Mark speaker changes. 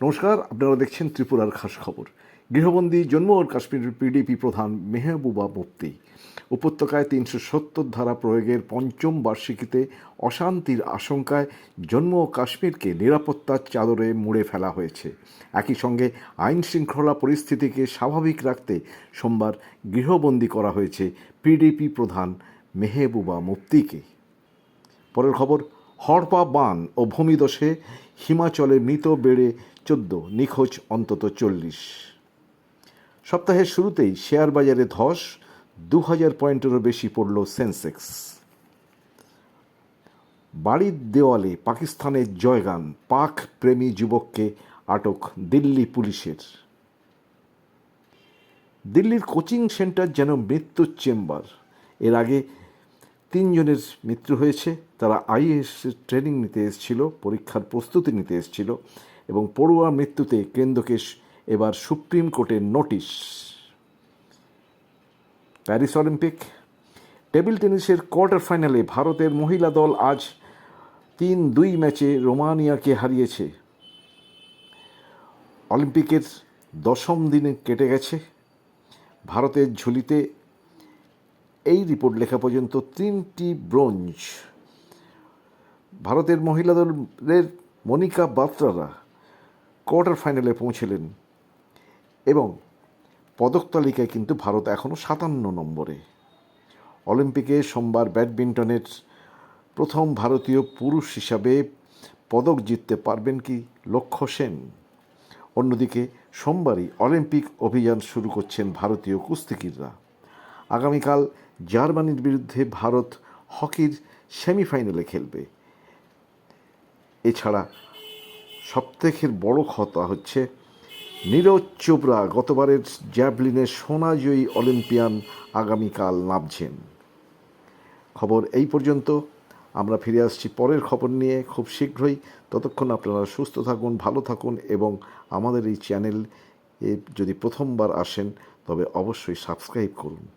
Speaker 1: নমস্কার, আপনারা দেখছেন ত্রিপুরার খাস খবর। গৃহবন্দী জম্মু ও কাশ্মীরের পিডিপি প্রধান মেহবুবা মুফতি উপত্যকায় ৩৭০ ধারা প্রয়োগের পঞ্চম বার্ষিকীতে অশান্তির আশঙ্কায় জম্মু ও কাশ্মীরকে নিরাপত্তার চাদরে মুড়ে ফেলা হয়েছে। একই সঙ্গে আইন শৃঙ্খলা পরিস্থিতিকে স্বাভাবিক রাখতে সোমবার গৃহবন্দী করা হয়েছে পিডিপি প্রধান মেহবুবা মুফতিকে। পরের খবর, হড়পা বান ও ভূমিধসে হিমাচলে মৃত বেড়ে 14, নিখোঁজ অন্তত 40। সপ্তাহের শুরুতেই শেয়ার বাজারে ধস, 2000 পয়েন্টেরও বেশি পড়ল সেন্সেক্স। বাড়ির দেওয়ালে পাকিস্তানের জয়গান, পাক প্রেমী যুবককে আটক দিল্লি পুলিশের। দিল্লির কোচিং সেন্টার যেন মৃত্যুর চেম্বার। এর আগে 3 জনের মৃত্যু হয়েছে। তারা আইএএস ট্রেনিং নিতে এসেছিল, পরীক্ষার প্রস্তুতি নিতে এসেছিল এবং পড়ুয়া মৃত্যুতে কেন্দ্রকে এবার সুপ্রিম কোর্টের নোটিশ। প্যারিস অলিম্পিক টেবিল টেনিসের কোয়ার্টার ফাইনালে ভারতের মহিলা দল আজ 3-2 ম্যাচে রোমানিয়াকে হারিয়েছে। অলিম্পিকের 10ম দিনে কেটে গেছে। ভারতের ঝুলিতে এই রিপোর্ট লেখা পর্যন্ত 3টি ব্রোঞ্জ। ভারতের মহিলা দলের মনিকা বাত্রারা কোয়ার্টার ফাইনালে পৌঁছলেন এবং পদক তালিকায় কিন্তু ভারত এখনও 57 নম্বরে। অলিম্পিকে সোমবার ব্যাডমিন্টনের প্রথম ভারতীয় পুরুষ হিসাবে পদক জিততে পারবেন কি লক্ষ্য সেন। অন্যদিকে সোমবারই অলিম্পিক অভিযান শুরু করছেন ভারতীয় কুস্তিগিররা। আগামীকাল জার্মানির বিরুদ্ধে ভারত হকির সেমিফাইনালে খেলবে। এছাড়া সবথেকে বড় কথা হচ্ছে নীরজ চোপড়া, গতবারের জ্যাভলিনের সোনাজয়ী অলিম্পিয়ান, আগামীকাল নামছেন। খবর এই পর্যন্ত। আমরা ফিরে আসছি পরের খবর নিয়ে খুব শীঘ্রই। ততক্ষণ আপনারা সুস্থ থাকুন, ভালো থাকুন এবং আমাদের এই চ্যানেল যদি প্রথমবার আসেন তবে অবশ্যই সাবস্ক্রাইব করুন।